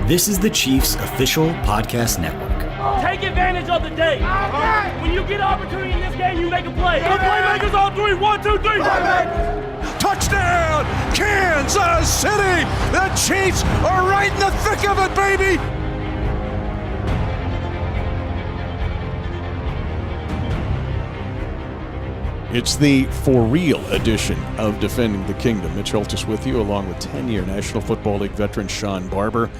This is the Chiefs official podcast network. Take advantage of the day. When you get an opportunity in this game, you make a play. The playmakers on three. 1, 2, 3. Touchdown, Kansas City! The Chiefs are right in the thick of it, baby! It's the for real edition of Defending the Kingdom. Mitch Holthus with you, along with 10-year National Football League veteran Shawn Barber.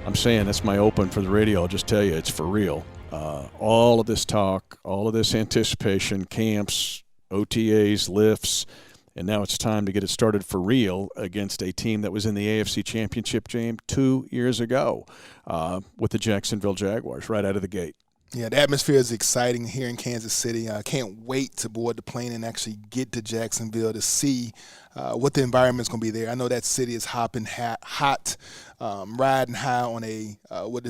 I'm saying that's my open for the radio. I'll just tell you, it's for real. All of this talk, all of this anticipation, camps, OTAs, lifts, and now it's time to get it started for real against a team that was in the AFC Championship game 2 years ago with the Jacksonville Jaguars right out of the gate. Yeah, the atmosphere is exciting here in Kansas City. I can't wait to board the plane and actually get to Jacksonville to see what the environment's going to be there. I know that city is hopping hot, riding high on what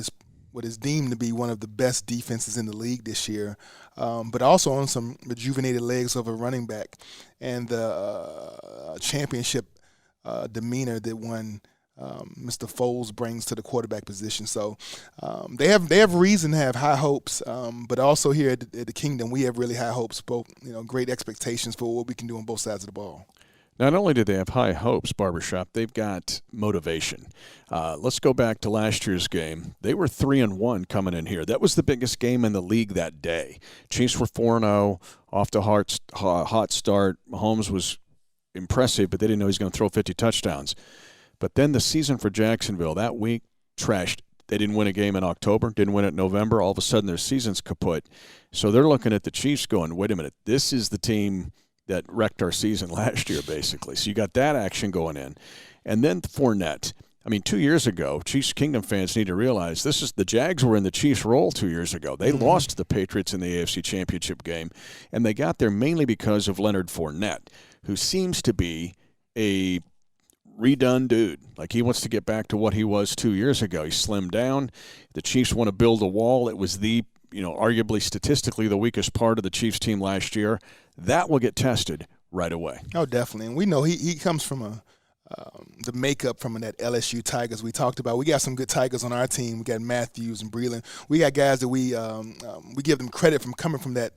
is deemed to be one of the best defenses in the league this year, but also on some rejuvenated legs of a running back and the championship demeanor that Mr. Foles brings to the quarterback position. So they have reason to have high hopes, but also here at the Kingdom, we have really high hopes, both great expectations for what we can do on both sides of the ball. Not only do they have high hopes, BarberShop, they've got motivation. Let's go back to last year's game. They were 3-1 coming in here. That was the biggest game in the league that day. Chiefs were 4-0, off to a hot start. Mahomes was impressive, but they didn't know he was going to throw 50 touchdowns. But then the season for Jacksonville that week trashed. They didn't win a game in October, didn't win it in November. All of a sudden their season's kaput. So they're looking at the Chiefs going, wait a minute, this is the team that wrecked our season last year, basically. So you got that action going in. And then Fournette. I mean, 2 years ago, Chiefs Kingdom fans need to realize the Jags were in the Chiefs' role 2 years ago. They lost to the Patriots in the AFC Championship game, and they got there mainly because of Leonard Fournette, who seems to be a redone dude. Like, he wants to get back to what he was 2 years ago. He slimmed down. The Chiefs want to build a wall. It was arguably statistically the weakest part of the Chiefs team last year. That will get tested right away. Oh, definitely. And we know he comes from the makeup from that LSU Tigers we talked about. We got some good Tigers on our team. We got Matthews and Breland. We got guys that we give them credit from coming from that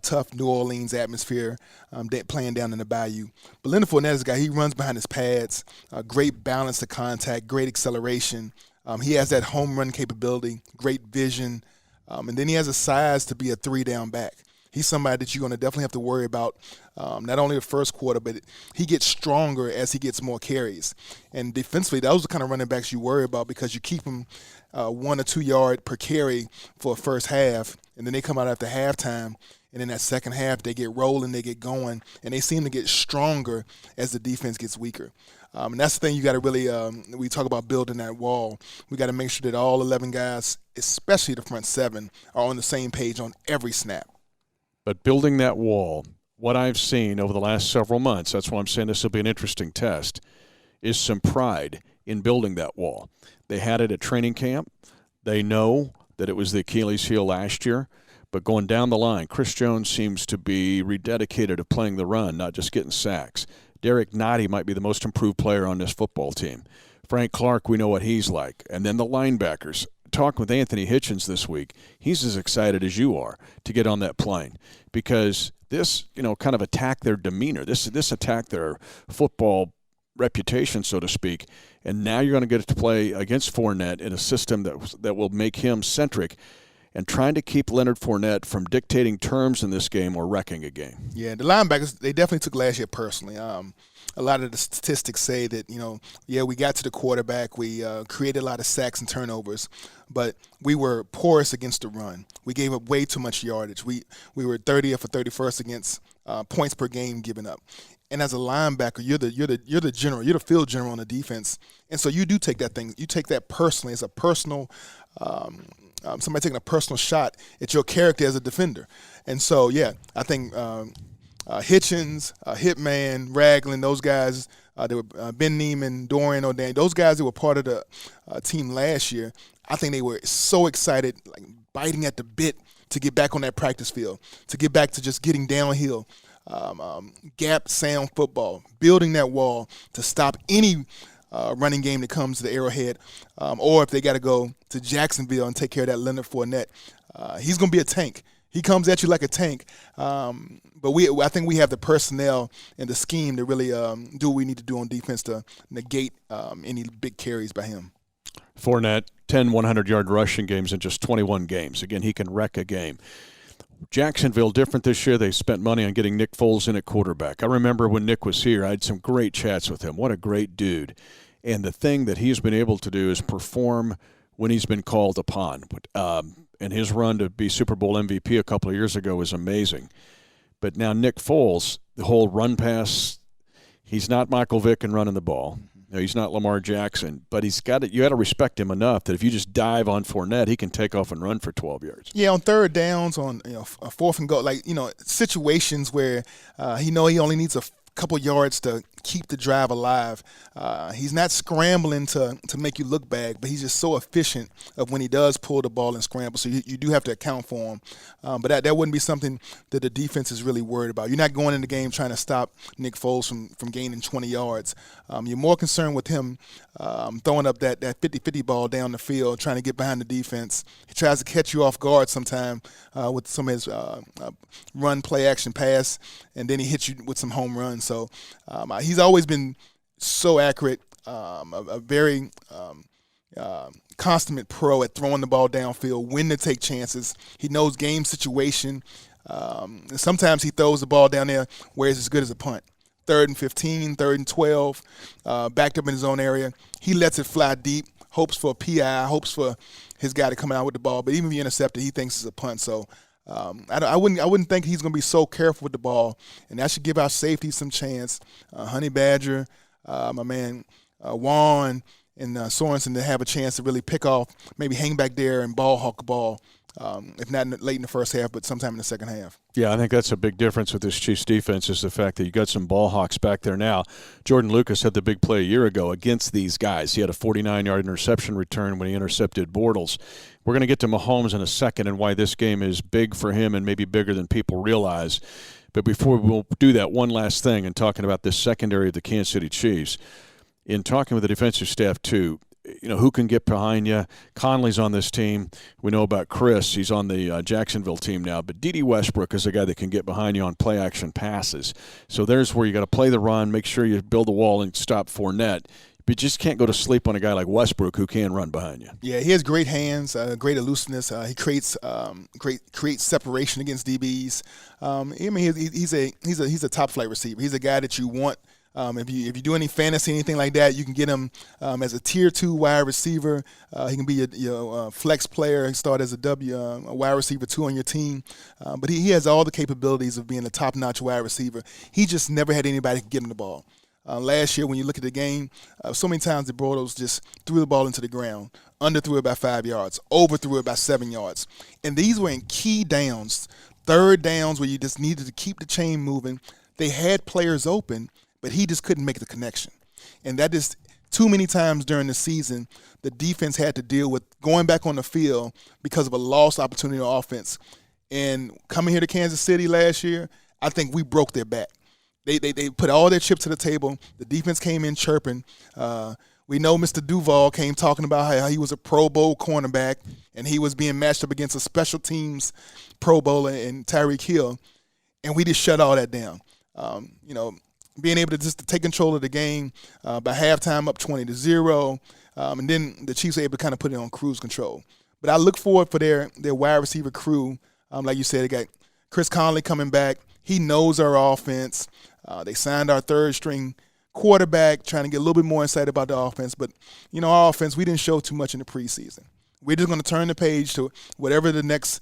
tough New Orleans atmosphere, playing down in the Bayou. But Leonard Fournette is a guy, he runs behind his pads, great balance to contact, great acceleration. He has that home run capability, great vision, and then he has a size to be a three-down back. He's somebody that you're going to definitely have to worry about, not only the first quarter, but he gets stronger as he gets more carries. And defensively, those are the kind of running backs you worry about because you keep them 1 or 2 yard per carry for a first half, and then they come out after halftime, and in that second half, they get rolling, they get going, and they seem to get stronger as the defense gets weaker. And that's the thing you got to really we talk about building that wall. We got to make sure that all 11 guys, especially the front 7, are on the same page on every snap. But building that wall, what I've seen over the last several months, that's why I'm saying this will be an interesting test, is some pride in building that wall. They had it at training camp. They know that it was the Achilles heel last year. But going down the line, Chris Jones seems to be rededicated to playing the run, not just getting sacks. Derek Nottie might be the most improved player on this football team. Frank Clark, we know what he's like. And then the linebackers. Talking with Anthony Hitchens this week, he's as excited as you are to get on that plane because this, kind of attacked their demeanor. This attacked their football reputation, so to speak. And now you're going to get to play against Fournette in a system that will make him centric and trying to keep Leonard Fournette from dictating terms in this game or wrecking a game. Yeah, the linebackers, they definitely took last year personally. A lot of the statistics say that, we got to the quarterback. We created a lot of sacks and turnovers, but we were porous against the run. We gave up way too much yardage. We were 30th or 31st against points per game given up. And as a linebacker, you're the general, you're the field general on the defense, and so you do take that thing. You take that personally as a personal. Somebody taking a personal shot at your character as a defender. And so, I think Hitchens, Hitman, Ragland, those guys, they were Ben Neiman, Dorian O'Daniel, those guys that were part of the team last year, I think they were so excited, like biting at the bit to get back on that practice field, to get back to just getting downhill, gap sound football, building that wall to stop any running game that comes to the Arrowhead, or if they got to go to Jacksonville and take care of that Leonard Fournette. He's going to be a tank. He comes at you like a tank. But I think we have the personnel and the scheme to really do what we need to do on defense to negate any big carries by him. Fournette, 10 100-yard rushing games in just 21 games. Again, he can wreck a game. Jacksonville, different this year. They spent money on getting Nick Foles in at quarterback. I remember when Nick was here, I had some great chats with him. What a great dude. And the thing that he's been able to do is perform when he's been called upon. And his run to be Super Bowl MVP a couple of years ago was amazing. But now Nick Foles, the whole run pass, he's not Michael Vick and running the ball. No, he's not Lamar Jackson, but you got to respect him enough that if you just dive on Fournette, he can take off and run for 12 yards. Yeah, on third downs, on a fourth and goal, situations where he only needs a couple yards to keep the drive alive. He's not scrambling to make you look bad, but he's just so efficient of when he does pull the ball and scramble. So you do have to account for him. But that wouldn't be something that the defense is really worried about. You're not going in the game trying to stop Nick Foles from gaining 20 yards. You're more concerned with him throwing up that 50-50 ball down the field, trying to get behind the defense. He tries to catch you off guard sometime with some of his run, play, action, pass, and then he hits you with some home runs. So he's always been so accurate, a very consummate pro at throwing the ball downfield, when to take chances. He knows game situation. Sometimes he throws the ball down there where it's as good as a punt. 3rd and 15, 3rd and 12, backed up in his own area. He lets it fly deep, hopes for a PI, hopes for his guy to come out with the ball. But even if you intercept it, he thinks it's a punt. So I wouldn't think he's going to be so careful with the ball, and that should give our safety some chance. Honey Badger, my man Juan, and Sorensen to have a chance to really pick off, maybe hang back there and ball hawk the ball, if not late in the first half, but sometime in the second half. Yeah, I think that's a big difference with this Chiefs defense is the fact that you got some ball hawks back there now. Jordan Lucas had the big play a year ago against these guys. He had a 49-yard interception return when he intercepted Bortles. We're going to get to Mahomes in a second and why this game is big for him and maybe bigger than people realize. But before we'll do that, one last thing in talking about this secondary of the Kansas City Chiefs. In talking with the defensive staff, too, who can get behind you? Conley's on this team. We know about Chris. He's on the Jacksonville team now. But D.D. Westbrook is a guy that can get behind you on play-action passes. So there's where you got to play the run, make sure you build the wall and stop Fournette. But you just can't go to sleep on a guy like Westbrook who can run behind you. Yeah, he has great hands, great elusiveness. He creates creates separation against DBs. He's a top-flight receiver. He's a guy that you want. If you do any fantasy, anything like that, you can get him as a tier 2 wide receiver. He can be your flex player and start as a wide receiver 2 on your team. But he has all the capabilities of being a top-notch wide receiver. He just never had anybody get him the ball. Last year, when you look at the game, so many times the Bortles just threw the ball into the ground, underthrew it by 5 yards, overthrew it by 7 yards. And these were in key downs, third downs where you just needed to keep the chain moving. They had players open, but he just couldn't make the connection. And that is too many times during the season, the defense had to deal with going back on the field because of a lost opportunity on offense. And coming here to Kansas City last year, I think we broke their back. They put all their chips to the table. The defense came in chirping. We know Mr. Duval came talking about how he was a Pro Bowl cornerback, and he was being matched up against a special teams Pro Bowler in Tyreek Hill, and we just shut all that down. Being able to take control of the game by halftime up 20-0, and then the Chiefs were able to kind of put it on cruise control. But I look forward for their wide receiver crew. Like you said, they got Chris Conley coming back. He knows our offense. They signed our third-string quarterback, trying to get a little bit more insight about the offense. But, our offense, we didn't show too much in the preseason. We're just going to turn the page to whatever the next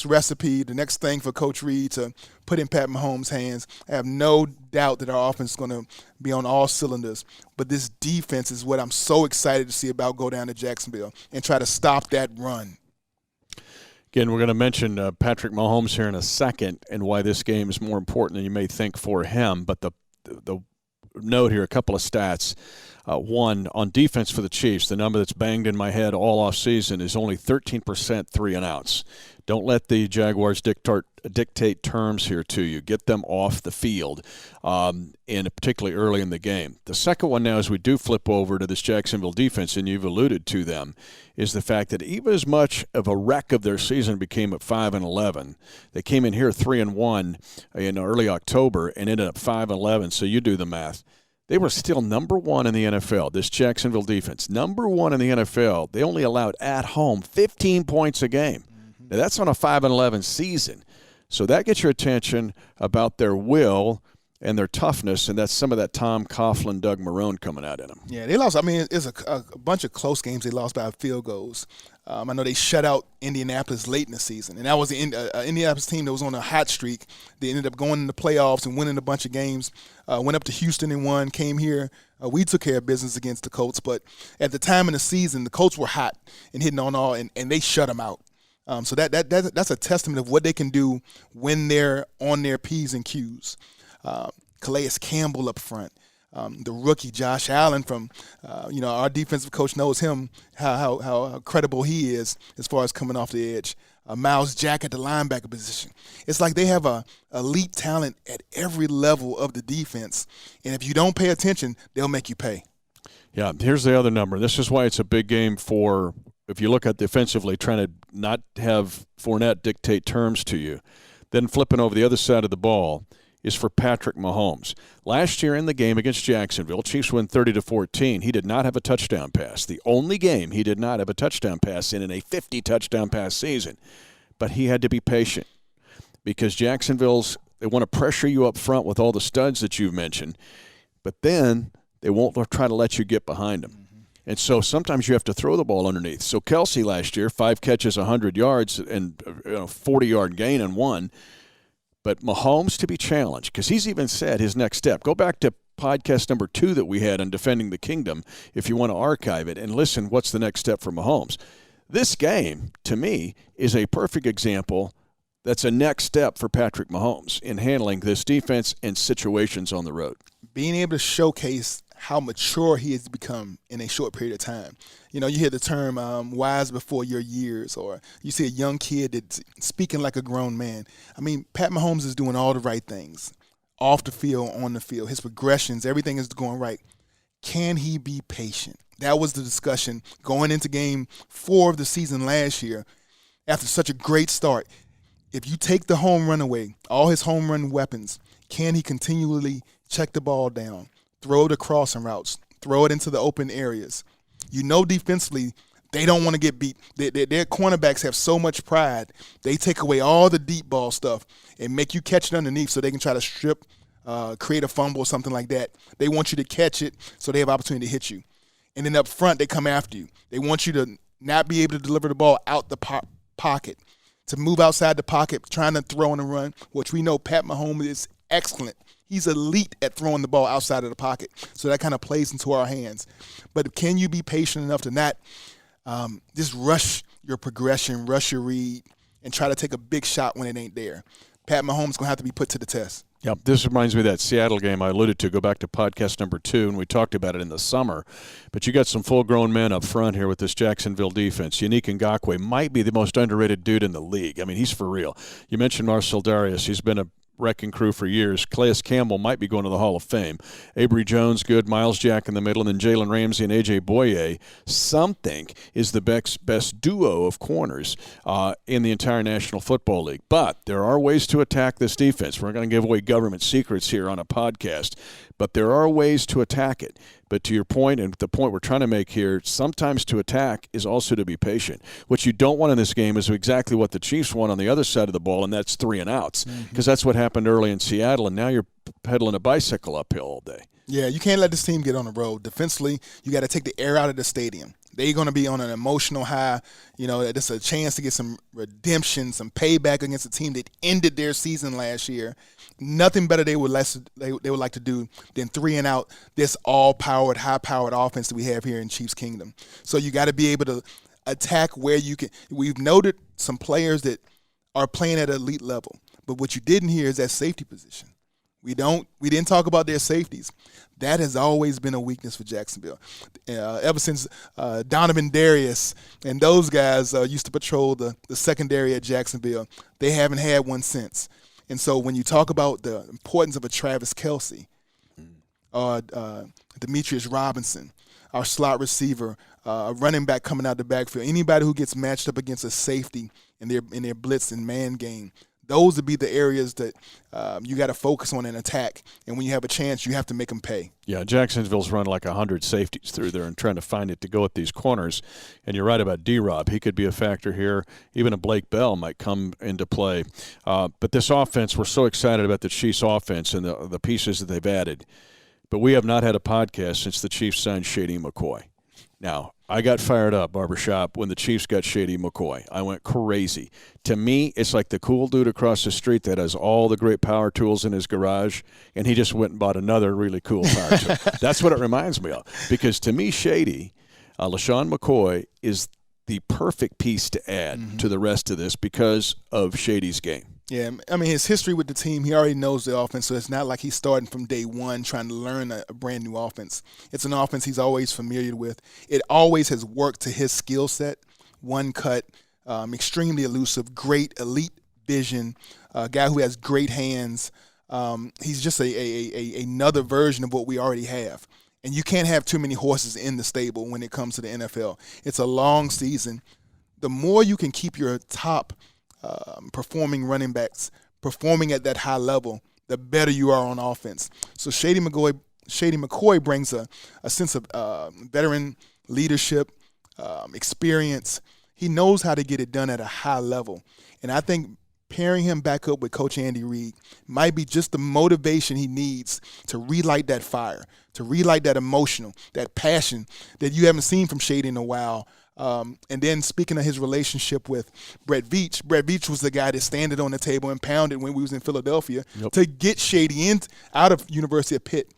recipe, the next thing for Coach Reed to put in Pat Mahomes' hands. I have no doubt that our offense is going to be on all cylinders. But this defense is what I'm so excited to see about go down to Jacksonville and try to stop that run. Again, we're going to mention Patrick Mahomes here in a second and why this game is more important than you may think for him. But the note here, a couple of stats. one on defense for the Chiefs. The number that's banged in my head all off season is only 13% 3 and outs. Don't let the Jaguars dictate terms here to you. Get them off the field, and particularly early in the game. The second one now, as we do flip over to this Jacksonville defense, and you've alluded to them, is the fact that even as much of a wreck of their season became at 5-11, they came in here 3-1 in early October and ended up 5-11. So you do the math. They were still number one in the NFL, this Jacksonville defense. Number one in the NFL. They only allowed at home 15 points a game. Now, that's on a 5-11 season. So that gets your attention about their will and their toughness, and that's some of that Tom Coughlin, Doug Marrone coming out in them. Yeah, they lost. I mean, it's a bunch of close games they lost by field goals. I know they shut out Indianapolis late in the season, and that was the Indianapolis team that was on a hot streak. They ended up going in the playoffs and winning a bunch of games. Went up to Houston and won, came here. We took care of business against the Colts, but at the time in the season, the Colts were hot and hitting on all, and they shut them out. So that's a testament of what they can do when they're on their P's and Q's. Calais Campbell up front, the rookie Josh Allen from, our defensive coach knows him, how credible he is as far as coming off the edge. Miles Jack at the linebacker position. It's like they have a elite talent at every level of the defense, and if you don't pay attention, they'll make you pay. Yeah, here's the other number. This is why it's a big game for, if you look at defensively, trying to not have Fournette dictate terms to you. Then flipping over the other side of the ball is for Patrick Mahomes. Last year in the game against Jacksonville, Chiefs win 30-14. He did not have a touchdown pass. The only game he did not have a touchdown pass in a 50-touchdown pass season. But he had to be patient because they want to pressure you up front with all the studs that you've mentioned, but then they won't try to let you get behind them. And so sometimes you have to throw the ball underneath. So Kelsey last year, 5 catches, 100 yards, and 40-yard gain and one. But Mahomes to be challenged, because he's even said his next step. Go back to podcast number 2 that we had on Defending the Kingdom if you want to archive it and listen what's the next step for Mahomes. This game, to me, is a perfect example that's a next step for Patrick Mahomes in handling this defense and situations on the road. Being able to showcase how mature he has become in a short period of time. You hear the term wise before your years, or you see a young kid that's speaking like a grown man. I mean, Pat Mahomes is doing all the right things, off the field, on the field. His progressions, everything is going right. Can he be patient? That was the discussion going into game 4 of the season last year after such a great start. If you take the home run away, all his home run weapons, can he continually check the ball down? Throw the crossing routes, throw it into the open areas. Defensively, they don't want to get beat. Their cornerbacks have so much pride. They take away all the deep ball stuff and make you catch it underneath so they can try to strip, create a fumble or something like that. They want you to catch it so they have opportunity to hit you. And then up front, they come after you. They want you to not be able to deliver the ball out the pocket, to move outside the pocket, trying to throw and run, which we know Pat Mahomes is excellent. He's elite at throwing the ball outside of the pocket. So that kind of plays into our hands. But can you be patient enough to not just rush your progression, rush your read, and try to take a big shot when it ain't there? Pat Mahomes is going to have to be put to the test. Yeah, this reminds me of that Seattle game I alluded to. Go back to podcast number 2, and we talked about it in the summer. But you got some full-grown men up front here with this Jacksonville defense. Yannick Ngakoue might be the most underrated dude in the league. I mean, he's for real. You mentioned Marcel Darius. He's been a wrecking crew for years. Calais Campbell might be going to the Hall of Fame. Avery Jones, good. Miles Jack in the middle, and then Jalen Ramsey and A.J. Boye. Some think is the best duo of corners in the entire National Football League. But there are ways to attack this defense. We're not going to give away government secrets here on a podcast, but there are ways to attack it. But to your point, and the point we're trying to make here, sometimes to attack is also to be patient. What you don't want in this game is exactly what the Chiefs want on the other side of the ball, and that's 3 and outs. Because that's what happened early in Seattle, and now you're pedaling a bicycle uphill all day. Yeah, you can't let this team get on the road. Defensively, you got to take the air out of the stadium. They're going to be on an emotional high. It's a chance to get some redemption, some payback against a team that ended their season last year. Nothing better they would like to do than 3 and out this all-powered, high-powered offense that we have here in Chiefs Kingdom. So you got to be able to attack where you can. We've noted some players that are playing at an elite level, but what you didn't hear is that safety position. We didn't talk about their safeties. That has always been a weakness for Jacksonville. Ever since Donovan Darius and those guys used to patrol the secondary at Jacksonville, they haven't had one since. And so when you talk about the importance of a Travis Kelce or Demetrius Robinson, our slot receiver, a running back coming out the backfield, anybody who gets matched up against a safety in their blitz and man game, those would be the areas that you got to focus on and attack. And when you have a chance, you have to make them pay. Yeah, Jacksonville's run like 100 safeties through there and trying to find it to go at these corners. And you're right about D-Rob. He could be a factor here. Even a Blake Bell might come into play. But this offense, we're so excited about the Chiefs' offense and the pieces that they've added. But we have not had a podcast since the Chiefs signed Shady McCoy. Now, I got fired up, Barbershop, when the Chiefs got Shady McCoy. I went crazy. To me, it's like the cool dude across the street that has all the great power tools in his garage, and he just went and bought another really cool power tool. That's what it reminds me of. Because to me, Shady, LeSean McCoy, is the perfect piece to add to the rest of this because of Shady's game. Yeah, I mean, his history with the team, he already knows the offense, so it's not like he's starting from day one trying to learn a brand new offense. It's an offense he's always familiar with. It always has worked to his skill set, one cut, extremely elusive, great elite vision, a guy who has great hands. He's just another version of what we already have. And you can't have too many horses in the stable when it comes to the NFL. It's a long season. The more you can keep your top performing running backs performing at that high level, the better you are on offense. So Shady McCoy brings a sense of veteran leadership, experience. He knows how to get it done at a high level. And I think pairing him back up with Coach Andy Reid might be just the motivation he needs to relight that fire, to relight that emotional, that passion that you haven't seen from Shady in a while. And then speaking of his relationship with Brett Veach was the guy that standed on the table and pounded when we was in Philadelphia to get Shady out of University of Pitt.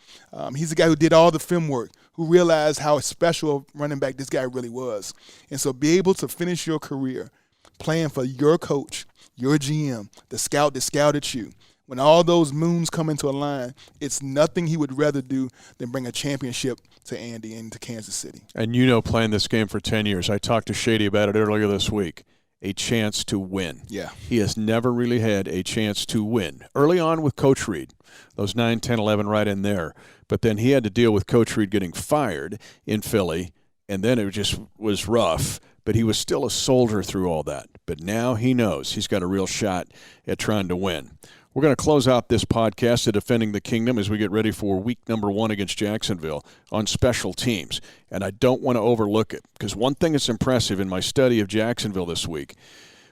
He's the guy who did all the film work, who realized how special a running back this guy really was. And so be able to finish your career playing for your coach, your GM, the scout that scouted you. When all those moons come into a line, it's nothing he would rather do than bring a championship to Andy and to Kansas City. And playing this game for 10 years, I talked to Shady about it earlier this week, a chance to win. Yeah. He has never really had a chance to win. Early on with Coach Reid, those 9, 10, 11 right in there. But then he had to deal with Coach Reid getting fired in Philly, and then it just was rough. But he was still a soldier through all that. But now he knows he's got a real shot at trying to win. We're going to close out this podcast of Defending the Kingdom as we get ready for week number 1 against Jacksonville on special teams. And I don't want to overlook it, because one thing that's impressive in my study of Jacksonville this week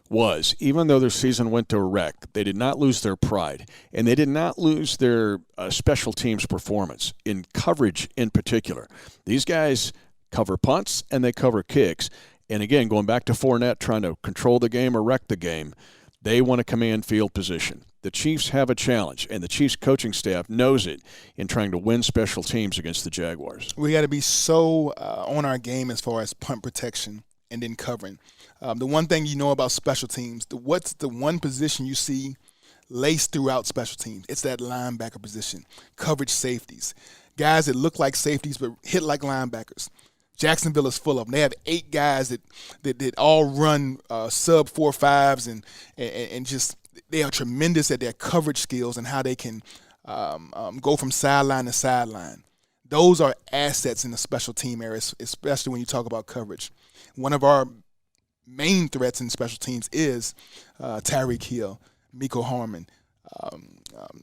was, even though their season went to a wreck, they did not lose their pride, and they did not lose their special teams performance, in coverage in particular. These guys cover punts and they cover kicks. And again, going back to Fournette trying to control the game or wreck the game, they want to command field position. The Chiefs have a challenge, and the Chiefs coaching staff knows it in trying to win special teams against the Jaguars. We got to be so on our game as far as punt protection and then covering. The one thing you know about special teams, what's the one position you see laced throughout special teams? It's that linebacker position, coverage safeties, guys that look like safeties but hit like linebackers. Jacksonville is full of them. They have 8 guys that all run sub 4.5s and just they are tremendous at their coverage skills and how they can go from sideline to sideline. Those are assets in the special team area, especially when you talk about coverage. One of our main threats in special teams is Tyreek Hill, Miko Harmon,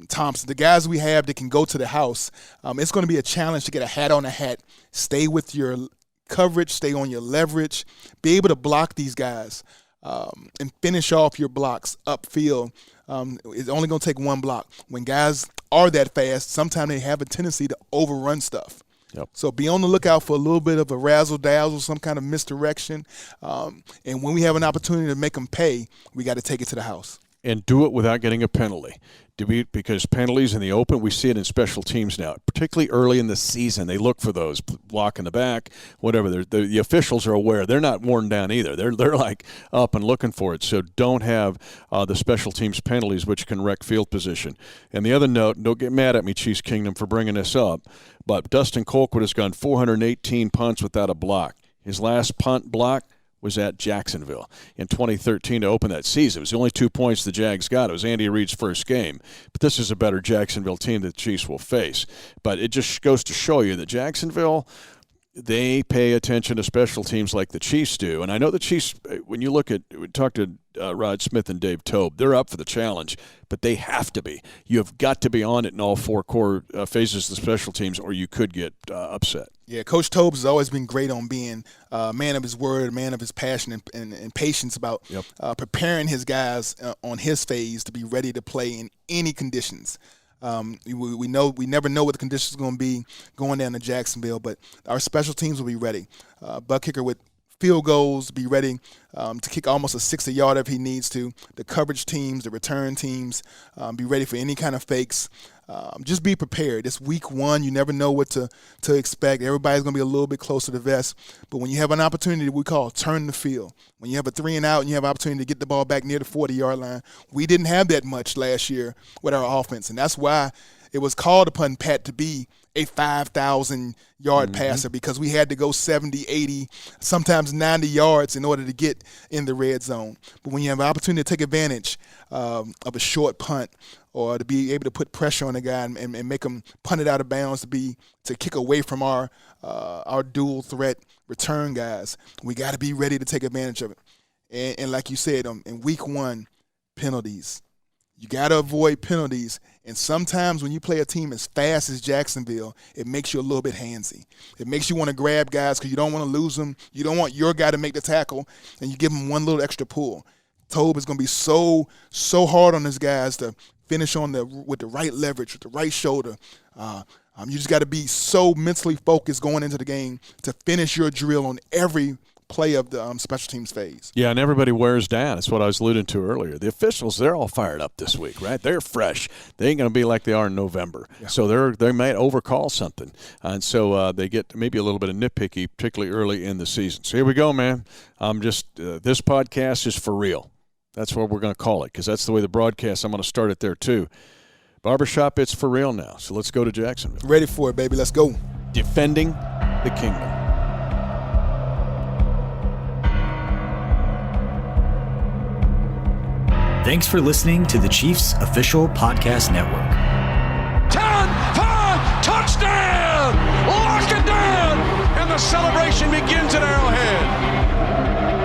Thompson, the guys we have that can go to the house. It's going to be a challenge to get a hat on a hat, stay with your coverage, stay on your leverage, be able to block these guys and finish off your blocks upfield. It's only going to take one block. When guys are that fast, sometimes they have a tendency to overrun stuff. Yep. So be on the lookout for a little bit of a razzle-dazzle, some kind of misdirection. And when we have an opportunity to make them pay, we got to take it to the house. And do it without getting a penalty. because penalties in the open, we see it in special teams now, particularly early in the season. They look for those, block in the back, whatever. The officials are aware. They're not worn down either. They're like up and looking for it. So don't have the special teams penalties, which can wreck field position. And the other note, don't get mad at me, Chiefs Kingdom, for bringing this up, but Dustin Colquitt has gone 418 punts without a block. His last punt block was at Jacksonville in 2013 to open that season. It was the only 2 points the Jags got. It was Andy Reid's first game. But this is a better Jacksonville team that the Chiefs will face. But it just goes to show you that Jacksonville, they pay attention to special teams like the Chiefs do. And I know the Chiefs, when you look at, we talked to Rod Smith and Dave Tobe, they're up for the challenge, but they have to be. You have got to be on it in all four core phases of the special teams, or you could get upset. Yeah, Coach Tobe has always been great on being a man of his word, a man of his passion and patience about preparing his guys on his phase to be ready to play in any conditions. We never know what the conditions are going to be going down to Jacksonville, but our special teams will be ready. Buck kicker with field goals, be ready to kick almost a 60-yarder if he needs to. The coverage teams, the return teams, be ready for any kind of fakes. Just be prepared. It's week one. You never know what to expect. Everybody's going to be a little bit close to the vest. But when you have an opportunity we call turn the field, when you have a 3-and-out and you have an opportunity to get the ball back near the 40-yard line, we didn't have that much last year with our offense. And that's why it was called upon Pat to be a 5,000-yard passer, because we had to go 70, 80, sometimes 90 yards in order to get in the red zone. But when you have an opportunity to take advantage of a short punt or to be able to put pressure on a guy and make him punt it out of bounds to kick away from our dual threat return guys, we got to be ready to take advantage of it. And like you said, in week one, penalties. You got to avoid penalties. And sometimes when you play a team as fast as Jacksonville, it makes you a little bit handsy. It makes you want to grab guys because you don't want to lose them. You don't want your guy to make the tackle, and you give him one little extra pull. Tobe is going to be so hard on his guys to finish with the right leverage, with the right shoulder. You just got to be so mentally focused going into the game to finish your drill on every play of the special teams phase. Yeah, and everybody wears down. That's what I was alluding to earlier. The officials, they're all fired up this week, right? They're fresh. They ain't going to be like they are in November. Yeah. So they might overcall something. And so they get maybe a little bit of nitpicky, particularly early in the season. So here we go, man. This podcast is for real. That's what we're going to call it, because that's the way the broadcast, I'm going to start it there too. Barbershop, it's for real now. So let's go to Jacksonville. Ready for it, baby. Let's go. Defending the kingdom. Thanks for listening to the Chiefs Official Podcast Network. 10-5, touchdown! Lock it down! And the celebration begins at Arrowhead.